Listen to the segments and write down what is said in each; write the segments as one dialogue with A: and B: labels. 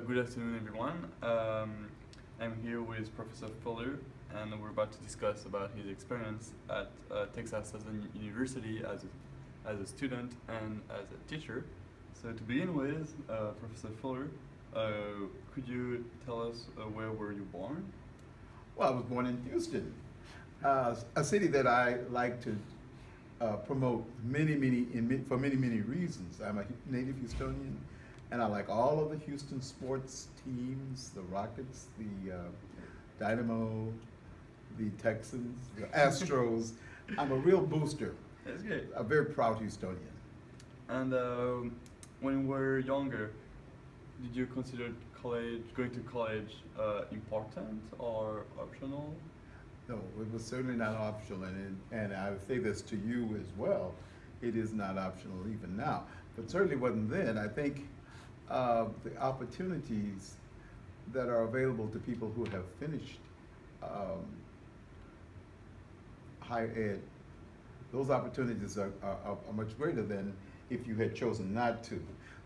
A: Good afternoon, everyone. I'm here with Professor Fuller, and we're about to discuss about his experience at Texas Southern University as a student and as a teacher. So to begin with, Professor Fuller, could you tell us where were you born?
B: Well, I was born in Houston, a city that I like to promote for many, many reasons. I'm a native Houstonian, and I like all of the Houston sports teams, the Rockets, the Dynamo, the Texans, the Astros. I'm a real booster,
A: That's great.
B: a very proud Houstonian.
A: And when you were younger, did you consider going to college, important or optional?
B: No, it was certainly not optional, and I would say this to you as well. It is not optional even now, but certainly wasn't then. I think the opportunities that are available to people who have finished higher ed, those opportunities are much greater than if you had chosen not to.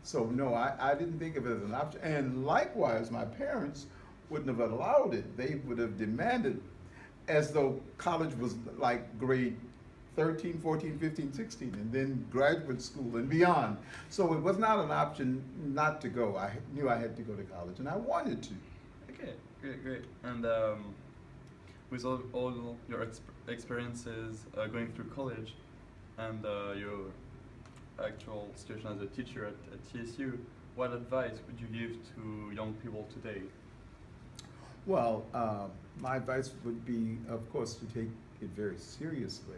B: So no, I didn't think of it as an option. And likewise, my parents wouldn't have allowed it. They would have demanded as though college was like grade 13, 14, 15, 16, and then graduate school and beyond. So it was not an option not to go. I knew I had to go to college, and I wanted to.
A: Okay, great. And with all your experiences going through college and your actual situation as a teacher at TSU, what advice would you give to young people today?
B: Well, my advice would be, of course, to take it very seriously.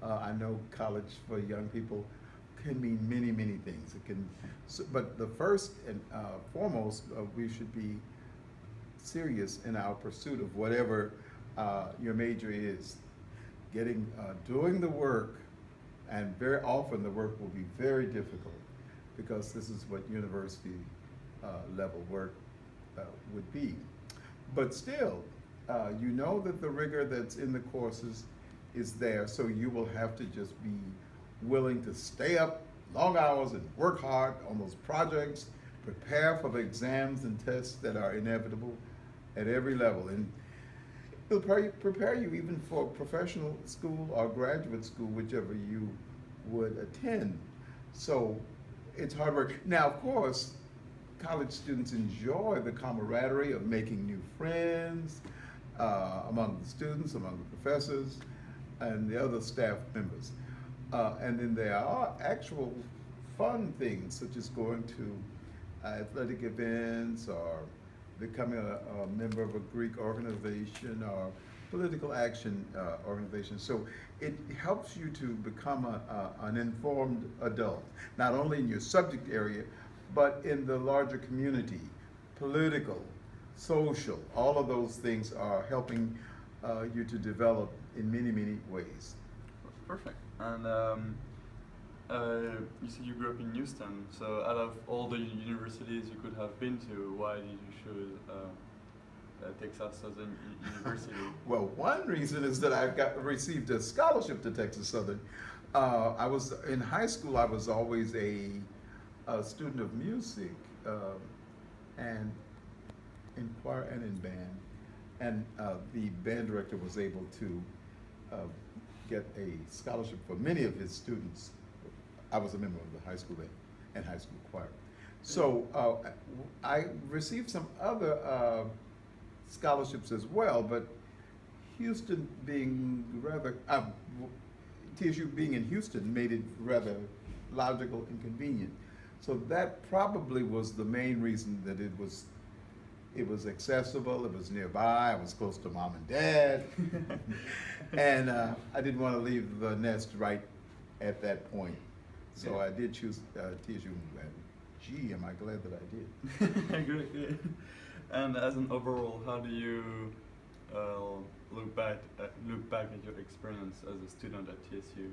B: I know college for young people can mean many, many things. It can, but the first and foremost, we should be serious in our pursuit of whatever your major is. Doing the work, and very often the work will be very difficult because this is what university level work would be. But still, you know that the rigor that's in the courses is there, so you will have to just be willing to stay up long hours and work hard on those projects, prepare for the exams and tests that are inevitable at every level. And it'll prepare you even for professional school or graduate school, whichever you would attend. So it's hard work. Now, of course, college students enjoy the camaraderie of making new friends among the students, among the professors, and the other staff members. And then there are actual fun things, such as going to athletic events or becoming a member of a Greek organization or political action organization. So it helps you to become an informed adult, not only in your subject area, but in the larger community, political, social, all of those things are helping you to develop in many, many ways.
A: Perfect. And you said you grew up in Houston. So out of all the universities you could have been to, why did you choose Texas Southern University?
B: Well, one reason is that I received a scholarship to Texas Southern. I was in high school. I was always a student of music and in choir and in band, and the band director was able to get a scholarship for many of his students. I was a member of the high school band and high school choir. So I received some other scholarships as well, but Houston being rather, TSU being in Houston made it rather logical and convenient. So that probably was the main reason that it was accessible, it was nearby, I was close to mom and dad, and I didn't want to leave the nest right at that point. So
A: Yeah.
B: I did choose TSU, and gee, am I glad that I did.
A: Great. And as an overall, how do you look back at your experience as a student at TSU?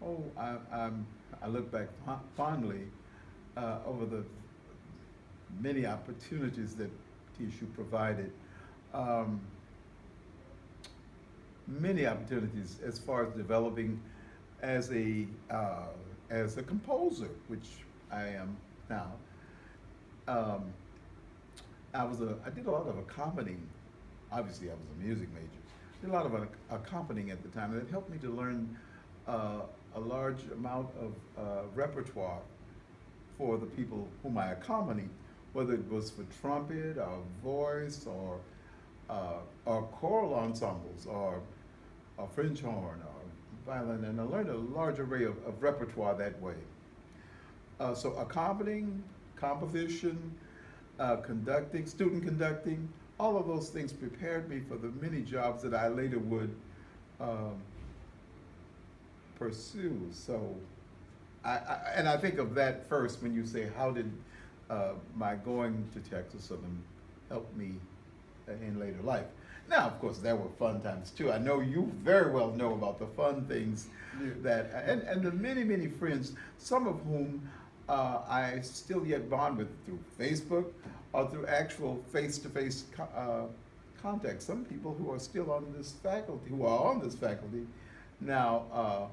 B: Oh, I look back fondly over the many opportunities that TSU provided. Many opportunities as far as developing as a composer, which I am now. I did a lot of accompanying. Obviously, I was a music major. Did a lot of accompanying at the time, and it helped me to learn a large amount of repertoire for the people whom I accompanied, whether it was for trumpet or voice or choral ensembles or French horn or violin, and I learned a large array of repertoire that way. So accompanying, composition, conducting, student conducting, all of those things prepared me for the many jobs that I later would um, pursue. So, and I think of that first when you say, how did my going to Texas Southern help me in later life? Now, of course, there were fun times too. I know you very well know about the fun things that, and the many, many friends, some of whom I still yet bond with through Facebook or through actual face-to-face contact. Some people who are still on this faculty, who are on this faculty now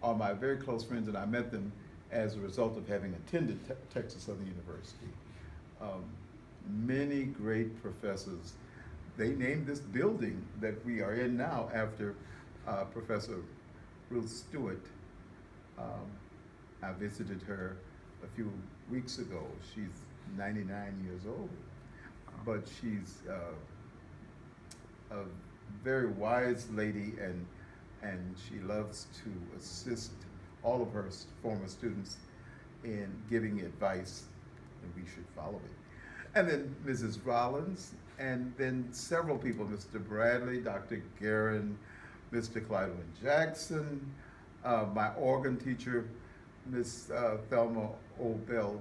B: are my very close friends, and I met them as a result of having attended Texas Southern University. Many great professors. They named this building that we are in now after Professor Ruth Stewart. I visited her a few weeks ago. She's 99 years old, but she's a very wise lady, and she loves to assist all of her former students in giving advice, and we should follow it. And then Mrs. Rollins, and then several people, Mr. Bradley, Dr. Guerin, Mr. Clydeman Jackson, my organ teacher, Miss Thelma O'Bell,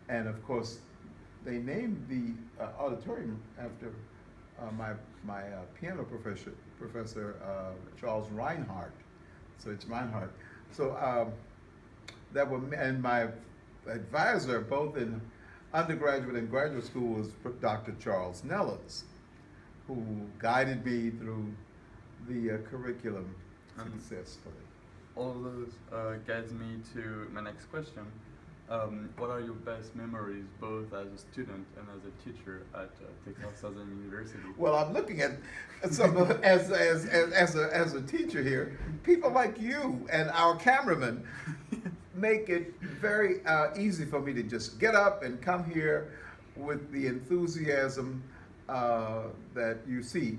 B: and of course, they named the auditorium after my piano professor Charles Reinhardt. So it's Reinhardt. So that were, and my advisor both in undergraduate and graduate school was Dr. Charles Nellens, who guided me through the curriculum successfully.
A: All of those guides me to my next question. What are your best memories, both as a student and as a teacher at Texas Southern University?
B: Well, I'm looking at some as a teacher here. People like you and our cameraman make it very easy for me to just get up and come here with the enthusiasm that you see.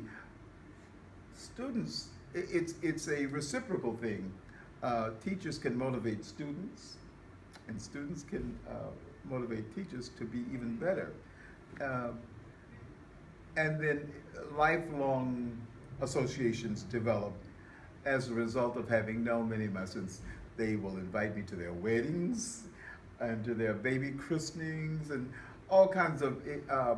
B: Students, it's a reciprocal thing. Teachers can motivate students, and students can motivate teachers to be even better. And then lifelong associations develop as a result of having known many of my students. They will invite me to their weddings and to their baby christenings and all kinds of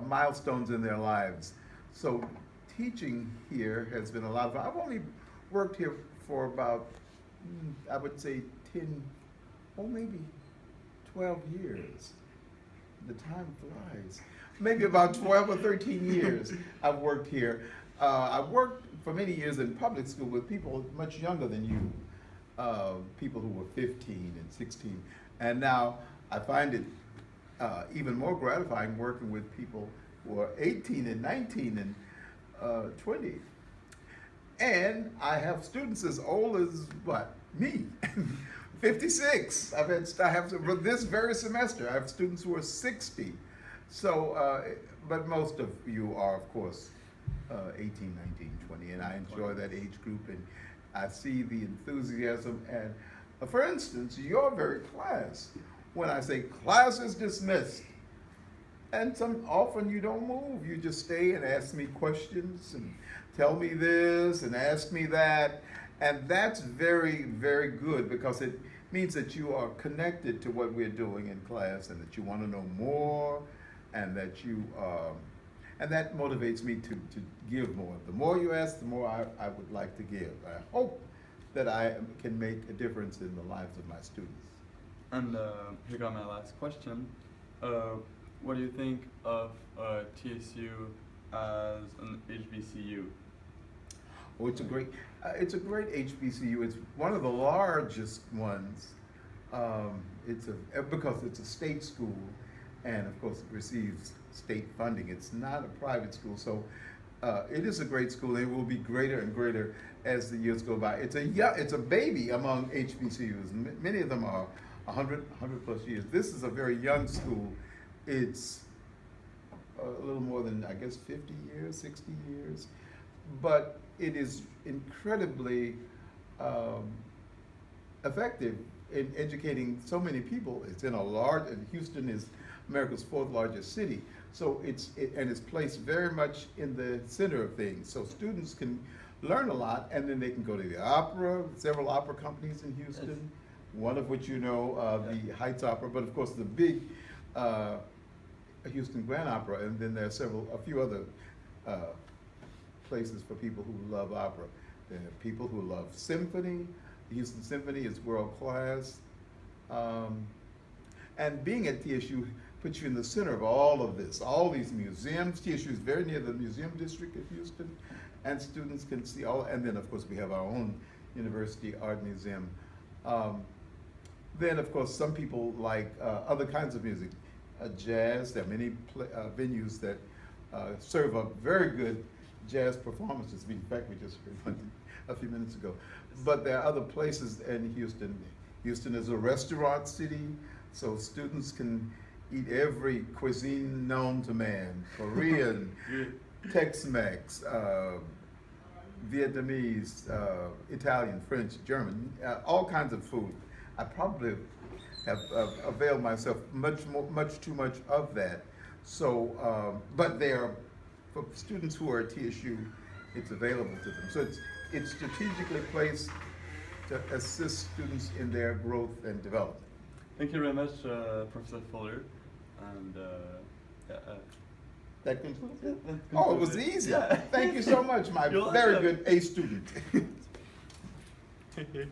B: milestones in their lives. So teaching here has been a lot of fun. I've only worked here for about, I would say 10, or maybe 12 years. The time flies. Maybe about 12 or 13 years I've worked here. I've worked for many years in public school with people much younger than you, people who were 15 and 16. And now I find it even more gratifying working with people who are 18 and 19 and 20. And I have students as old as, what, me, 56. I have this very semester, I have students who are 60. So, but most of you are, of course, 18, 19, 20, and I enjoy that age group, and I see the enthusiasm. And for instance, your very class, when I say class is dismissed, and often you don't move, you just stay and ask me questions and tell me this and ask me that, and that's very, very good, because it means that you are connected to what we're doing in class and that you want to know more, and that you and that motivates me to give more. The more you ask, the more I would like to give. I hope that I can make a difference in the lives of my students.
A: And here got my last question. What do you think of TSU as an HBCU?
B: Oh, it's a great HBCU. It's one of the largest ones. Because it's a state school, and of course it receives state funding. It's not a private school, so it is a great school. It will be greater and greater as the years go by. It's a baby among HBCUs. Many of them are 100 plus years. This is a very young school. It's a little more than, I guess, 50 years, 60 years, but it is incredibly effective in educating so many people. It's in and Houston is America's 4th largest city, so it's placed very much in the center of things. So students can learn a lot, and then they can go to the opera, several opera companies in Houston, one of which the Heights Opera, but of course the big Houston Grand Opera, and then there are a few other places for people who love opera. There are people who love symphony. The Houston Symphony is world class. And being at TSU puts you in the center of all of this, all these museums. TSU is very near the museum district of Houston, and students can see all, and then of course we have our own University Art Museum. Then of course some people like other kinds of music, jazz. There are many venues that serve up very good jazz performances. In fact, we just heard one a few minutes ago. But there are other places in Houston. Houston is a restaurant city, so students can eat every cuisine known to man: Korean, Tex-Mex, Vietnamese, Italian, French, German, all kinds of food. I probably have availed myself much too much of that. So, but for students who are at TSU, it's available to them. So it's strategically placed to assist students in their growth and development.
A: Thank you very much, Professor Fuller. And
B: That concludes it?
A: that
B: Oh, it
A: concludes
B: was
A: it.
B: easy.
A: Yeah.
B: Thank you so much, my
A: You're
B: very
A: welcome.
B: good A student.
A: Thank you.